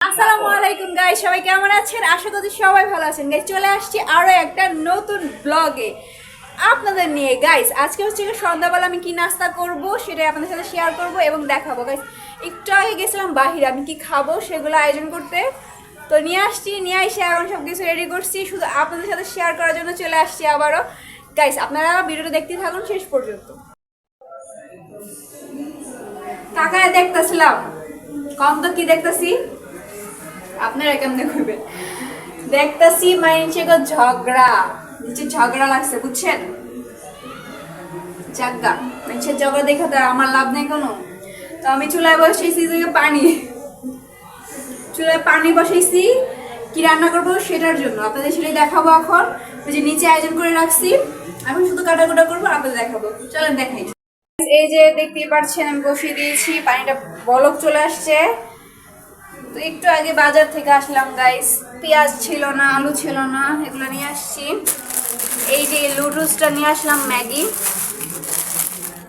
আসসালামু আলাইকুম গাইস, সবাই কেমন আছেন? আশা করি সবাই ভালো আছেন। গাইস চলে আসছি আরো একটা নতুন ব্লগে আপনাদের নিয়ে। গাইস আজকে হচ্ছে সন্ধ্যাবেলা আমি কি নাস্তা করব সেটাই আপনাদের সাথে শেয়ার করব এবং দেখাবো। গাইস একটু আগে গেছিলাম বাহিরে, আমি কি খাবো সেগুলো আয়োজন করতে, তো নিয়ে আসছি, নিয়ে এসে এখন সব কিছু রেডি করছি, শুধু আপনাদের সাথে শেয়ার করার জন্য চলে আসছি আবারও। গাইস আপনারা ভিডিওটা দেখতে থাকুন শেষ পর্যন্ত। তাকায় দেখতেছিলাম, কম তো কি দেখতেছি, আপনারা কেমনে করবেন? দেখতেছি মাইনছে গো ঝগড়া, নিচে ঝগড়া লাগছে বুঝছেন। জাগা মানুষের ঝগড়া দেখে তো আমার লাভ নেই কোনো। তো আমি চুলায় বসেছি চুলায় পানি বসাইছি কি রান্না করবো সেটার জন্য, আপনাদের সেটাই দেখাবো। এখন ওই যে নিচে আয়োজন করে রাখছি, এখন শুধু কাটাকুটা করবো, আপনাদের দেখাবো। চলেন দেখাই। এই যে দেখতেই পাচ্ছেন আমি বসিয়ে দিয়েছি, পানিটা বলক চলে আসছে। তো একটু আগে বাজার থেকে আসলাম গাইস, পেঁয়াজ ছিল না, আলু ছিল না, এগুলো নিয়ে আসছি। এই যে লুডুসটা নিয়ে আসলাম, ম্যাগি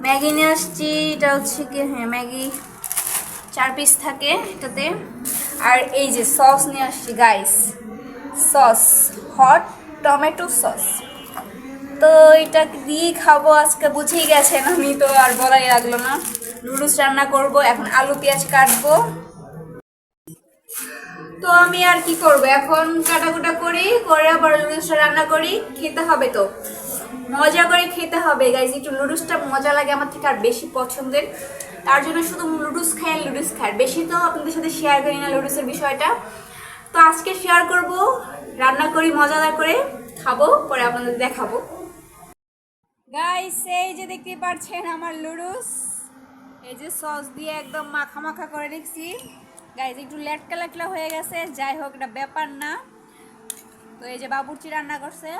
ম্যাগি নিয়ে আসছি। এটা হচ্ছে কি, হ্যাঁ ম্যাগি 4 পিস থাকে এটাতে। আর এই যে সস নিয়ে আসছি guys, sauce hot tomato sauce. তো এটা দিয়ে খাবো আজকে, বুঝেই গেছেন, আমি তো আর বলাই লাগলো না। লুডুস রান্না করব, এখন আলু পেঁয়াজ কাটবো। তো আমি আর কি করব, এখন কাটাকুটা করি, করে আবার লুডুসটা রান্না করি, খেতে হবে তো, মজা করে খেতে হবে গাইজ। একটু লুডুসটা মজা লাগে আমার থেকে আর বেশি পছন্দের, তার জন্য শুধু লুডুস খাই, লুডুস খাই বেশি। তো আপনাদের সাথে শেয়ার করি না লুডুসের বিষয়টা, তো আজকে শেয়ার করব, রান্না করি মজাদার করে খাবো, পরে আপনাদের দেখাবো। গাইস এই যে দেখতে পাচ্ছেন আমার লুডুস, এই যে সস দিয়ে একদম মাখা মাখা করে রেখেছি গাইজ। একটু লেটকা লেটলা হয়ে গেছে, যাই হোক এটা ব্যাপার না। তো এই যে বাবুর্চি রান্না করছে,